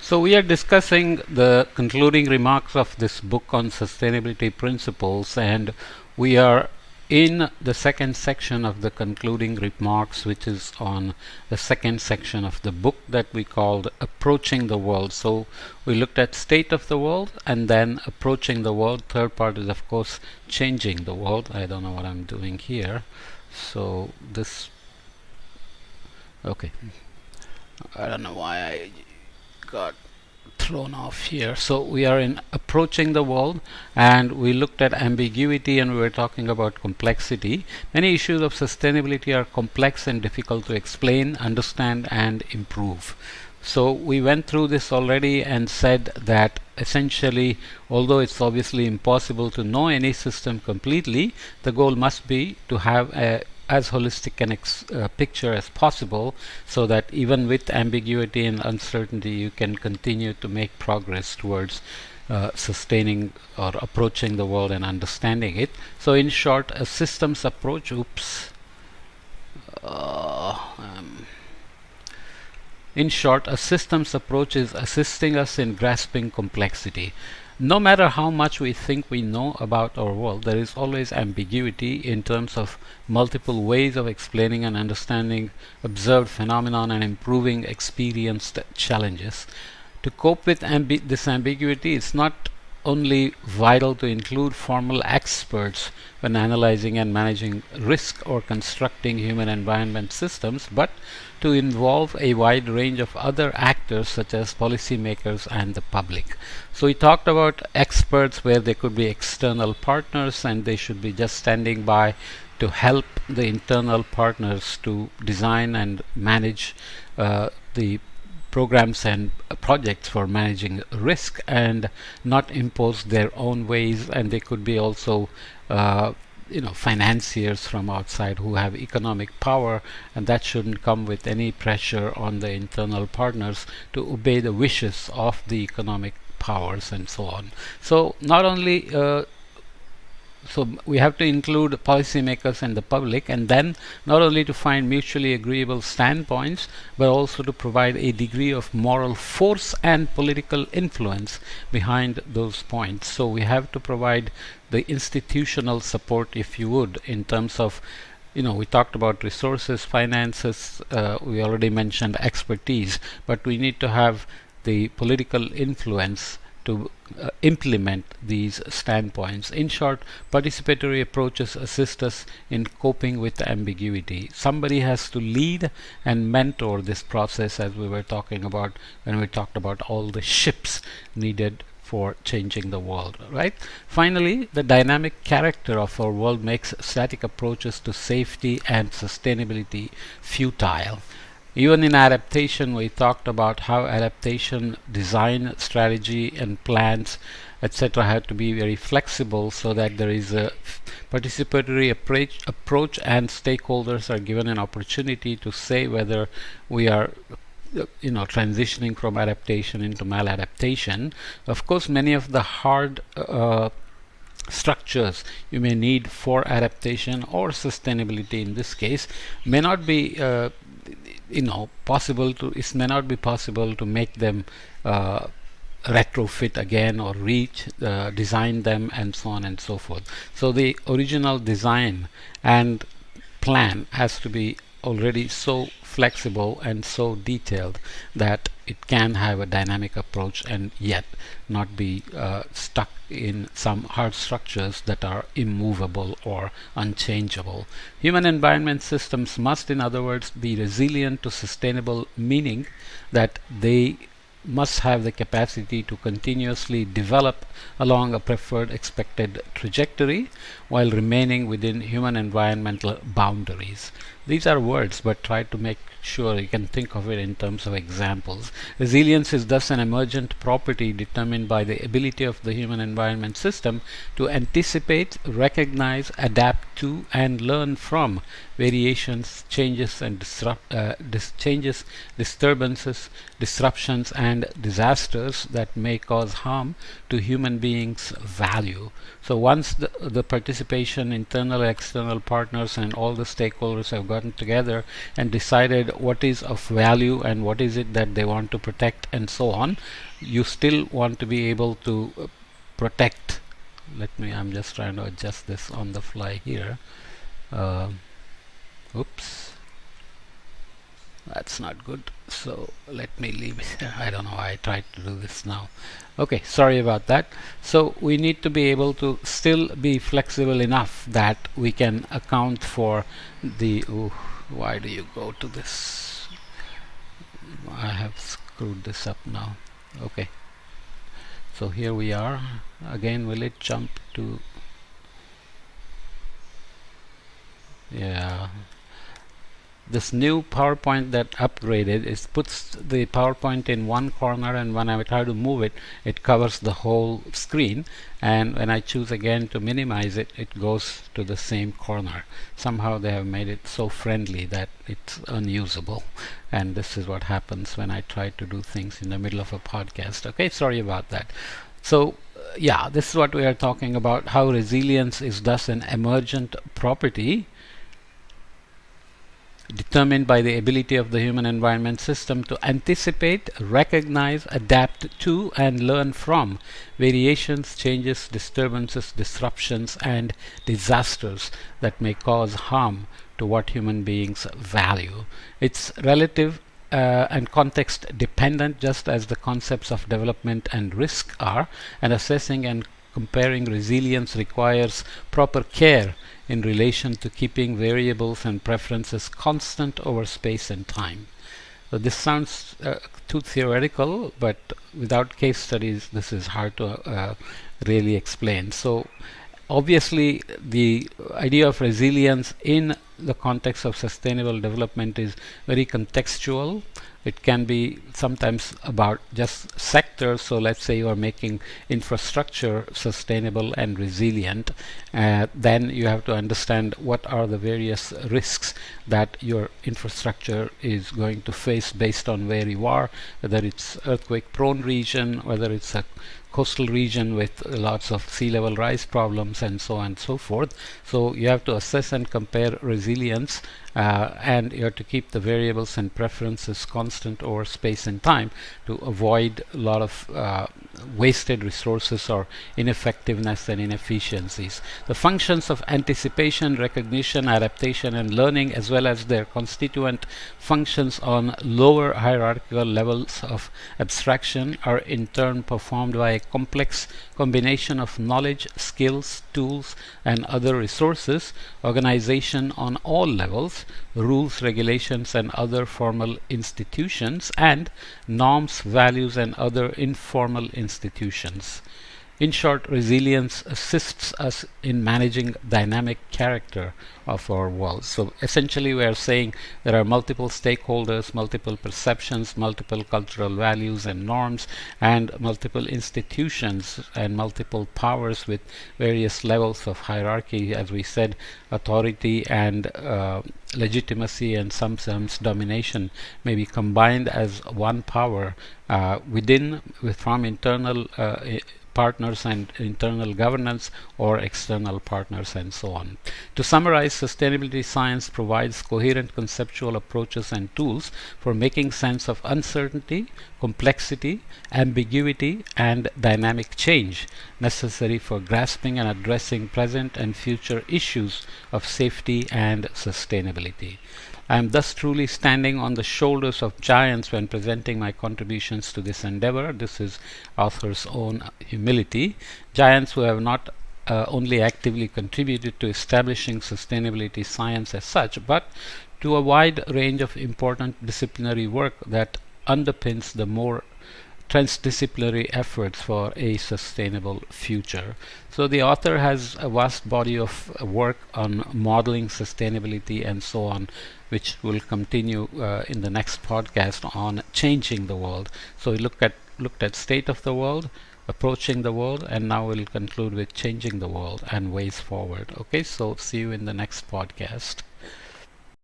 So we are discussing the concluding remarks of this book on sustainability principles, and we are in the second section of the concluding remarks, which is on the second section of the book that we called Approaching the World. So we looked at state of the world and then approaching the world. Third part is of course changing the world. I don't know what I'm doing here. So this, okay, I don't know why I got thrown off here. So we are in approaching the world, and we looked at ambiguity and we were talking about complexity. Many issues of sustainability are complex and difficult to explain, understand and improve. So we went through this already and said that essentially, although it's obviously impossible to know any system completely, the goal must be to have as holistic an picture as possible, so that even with ambiguity and uncertainty you can continue to make progress towards sustaining or approaching the world and understanding it. So in short, a systems approach in short, a systems approach is assisting us in grasping complexity. No matter how much we think we know about our world, there is always ambiguity in terms of multiple ways of explaining and understanding observed phenomenon and improving experienced challenges. To cope with this ambiguity, it's not only vital to include formal experts when analyzing and managing risk or constructing human environment systems, but to involve a wide range of other actors such as policymakers and the public. So we talked about experts where they could be external partners and they should be just standing by to help the internal partners to design and manage the programs and projects for managing risk and not impose their own ways. And they could be also financiers from outside who have economic power, and that shouldn't come with any pressure on the internal partners to obey the wishes of the economic powers and so on. So not only so we have to include policymakers and the public, and then not only to find mutually agreeable standpoints, but also to provide a degree of moral force and political influence behind those points. So we have to provide the institutional support, if you would, in terms of, we talked about resources, finances, we already mentioned expertise, but we need to have the political influence to implement these standpoints. In short, participatory approaches assist us in coping with the ambiguity. Somebody has to lead and mentor this process, as we were talking about when we talked about all the ships needed for changing the world, right? Finally, the dynamic character of our world makes static approaches to safety and sustainability futile. Even in adaptation, we talked about how adaptation design, strategy and plans, etc. have to be very flexible so that there is a participatory approach and stakeholders are given an opportunity to say whether we are transitioning from adaptation into maladaptation. Of course, many of the hard structures you may need for adaptation or sustainability in this case may not be possible to make them retrofit again or design them and so on and so forth. So the original design and plan has to be already so flexible and so detailed that it can have a dynamic approach and yet not be stuck in some hard structures that are immovable or unchangeable. Human environment systems must, in other words, be resilient to sustainable, meaning that they must have the capacity to continuously develop along a preferred expected trajectory while remaining within human environmental boundaries. These are words, but try to make sure you can think of it in terms of examples. Resilience is thus an emergent property determined by the ability of the human environment system to anticipate, recognize, adapt to, and learn from variations, changes, and disturbances, disruptions, and disasters that may cause harm to human beings' value. So once the participation, internal and external partners and all the stakeholders have gotten together and decided what is of value and what is it that they want to protect and so on, you still want to be able to protect. I'm just trying to adjust this on the fly here. Oops, that's not good. So let me leave it. I don't know why I tried to do this now. Okay, sorry about that. So we need to be able to still be flexible enough that we can account for the why do you go to this? I have screwed this up now. Okay, so here we are again. Will it jump to? Yeah, this new PowerPoint that upgraded puts the PowerPoint in one corner, and when I try to move it, it covers the whole screen, and when I choose again to minimize it, it goes to the same corner. Somehow they have made it so friendly that it's unusable, and this is what happens when I try to do things in the middle of a podcast. Okay, sorry about that. So yeah, this is what we are talking about, how resilience is thus an emergent property determined by the ability of the human environment system to anticipate, recognize, adapt to, and learn from variations, changes, disturbances, disruptions, and disasters that may cause harm to what human beings value. It's relative and context dependent, just as the concepts of development and risk are, and assessing and comparing resilience requires proper care in relation to keeping variables and preferences constant over space and time. So this sounds too theoretical, but without case studies this is hard to really explain. So obviously the idea of resilience in the context of sustainable development is very contextual. It can be sometimes about just sectors. So let's say you are making infrastructure sustainable and resilient, then you have to understand what are the various risks that your infrastructure is going to face based on where you are, whether it's earthquake prone region, whether it's a coastal region with lots of sea level rise problems, and so on and so forth. So you have to assess and compare resilience, and you have to keep the variables and preferences constant over space and time to avoid a lot of wasted resources or ineffectiveness and inefficiencies. The functions of anticipation, recognition, adaptation, and learning, as well as their constituent functions on lower hierarchical levels of abstraction, are in turn performed by a complex combination of knowledge, skills, tools, and other resources, organization on all levels, rules, regulations, and other formal institutions, and norms, values, and other informal institutions. In short, resilience assists us in managing dynamic character of our world. So essentially we are saying there are multiple stakeholders, multiple perceptions, multiple cultural values and norms, and multiple institutions and multiple powers with various levels of hierarchy, as we said, authority and legitimacy and sometimes domination may be combined as one power from internal partners and internal governance, or external partners, and so on. To summarize, sustainability science provides coherent conceptual approaches and tools for making sense of uncertainty, complexity, ambiguity, and dynamic change necessary for grasping and addressing present and future issues of safety and sustainability. I am thus truly standing on the shoulders of giants when presenting my contributions to this endeavor. This is author's own humility. Giants who have not only actively contributed to establishing sustainability science as such, but to a wide range of important disciplinary work that underpins the more transdisciplinary efforts for a sustainable future. So the author has a vast body of work on modeling sustainability and so on, which will continue in the next podcast on changing the world. So we looked at state of the world, approaching the world, and now we'll conclude with changing the world and ways forward. Okay, so see you in the next podcast.